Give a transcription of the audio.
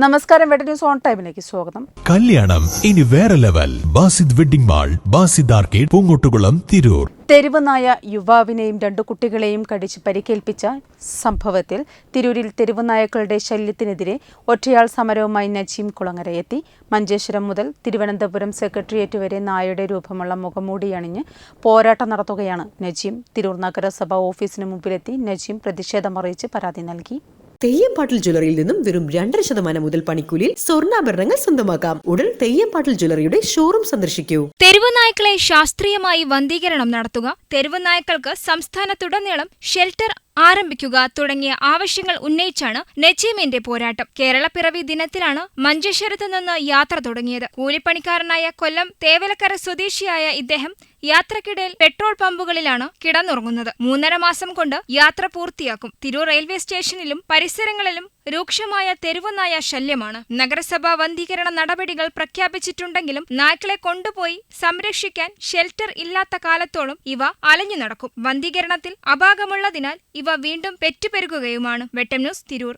നമസ്കാരം, വെട്ട news on ടൈമിലേക്ക് സ്വാഗതം. കല്യാണം ഇനി വേറെ level. Basid wedding mall, Basid arcade, Poongottukulam, Tirur. തെരുവ് നായ യുവാവിനെയും 2 കുട്ടികളെയും കടിച്ച് പരിക്കേൽപ്പിച്ച സംഭവത്തിൽ തിരൂരിൽ തെരുവ് നായക്കളുടെ ശല്യത്തിനെതിരെ ഒറ്റയാൾ സമരവുമായി നജീം കുളങ്ങര എത്തി. മഞ്ചേശ്വരം മുതൽ തിരുവനന്തപുരം സെക്രട്ടേറിയറ്റ് വരെ നായയുടെ രൂപമുള്ള മുഖംമൂടി അണിഞ്ഞ് പോരാട്ടം നടത്തുകയാണ് നജീം. തിരൂർ നഗരസഭ ഓഫീസിന് മുമ്പിലെത്തി നജീം പ്രതിഷേധമറിയിച്ച് പരാതി നൽകി. തെയ്യംപാട്ടിൽ ജ്വല്ലറിയിൽ നിന്നും വെറും 2% മുതൽ പണിക്കൂലിയിൽ സ്വർണ്ണാഭരണങ്ങൾ സ്വന്തമാക്കാം. ഉടൻ തെയ്യംപാട്ടിൽ ജ്വല്ലറിയുടെ ഷോറൂം സന്ദർശിക്കൂ. തെരുവ് നായ്ക്കളെ ശാസ്ത്രീയമായി വന്ധീകരണം നടത്തുക, തെരുവ് നായ്ക്കൾക്ക് സംസ്ഥാനത്തുടനീളം ഷെൽട്ടർ ആരംഭിക്കുക തുടങ്ങിയ ആവശ്യങ്ങൾ ഉന്നയിച്ചാണ് നജീമിന്റെ പോരാട്ടം. കേരളപ്പിറവി ദിനത്തിലാണ് മഞ്ചേശ്വരത്ത് നിന്ന് യാത്ര തുടങ്ങിയത്. കൂലിപ്പണിക്കാരനായ കൊല്ലം തേവലക്കര സ്വദേശിയായ ഇദ്ദേഹം യാത്രക്കിടയിൽ പെട്രോൾ പമ്പുകളിലാണ് കിടന്നുറങ്ങുന്നത്. 3.5 മാസം കൊണ്ട് യാത്ര പൂർത്തിയാക്കും. തിരൂർ റെയിൽവേ സ്റ്റേഷനിലും പരിസരങ്ങളിലും രൂക്ഷമായ തെരുവ് നായ ശല്യമാണ്. നഗരസഭാ വന്ധീകരണ നടപടികൾ പ്രഖ്യാപിച്ചിട്ടുണ്ടെങ്കിലും നായ്ക്കളെ കൊണ്ടുപോയി സംരക്ഷിക്കാൻ ഷെൽട്ടർ ഇല്ലാത്ത കാലത്തോളം ഇവ അലഞ്ഞു നടക്കും. വന്ധീകരണത്തിൽ അപാകമുള്ളതിനാൽ ഇവ വീണ്ടും പെറ്റുപെരുകുകയുമാണ്. വെട്ടം ന്യൂസ്, തിരൂർ.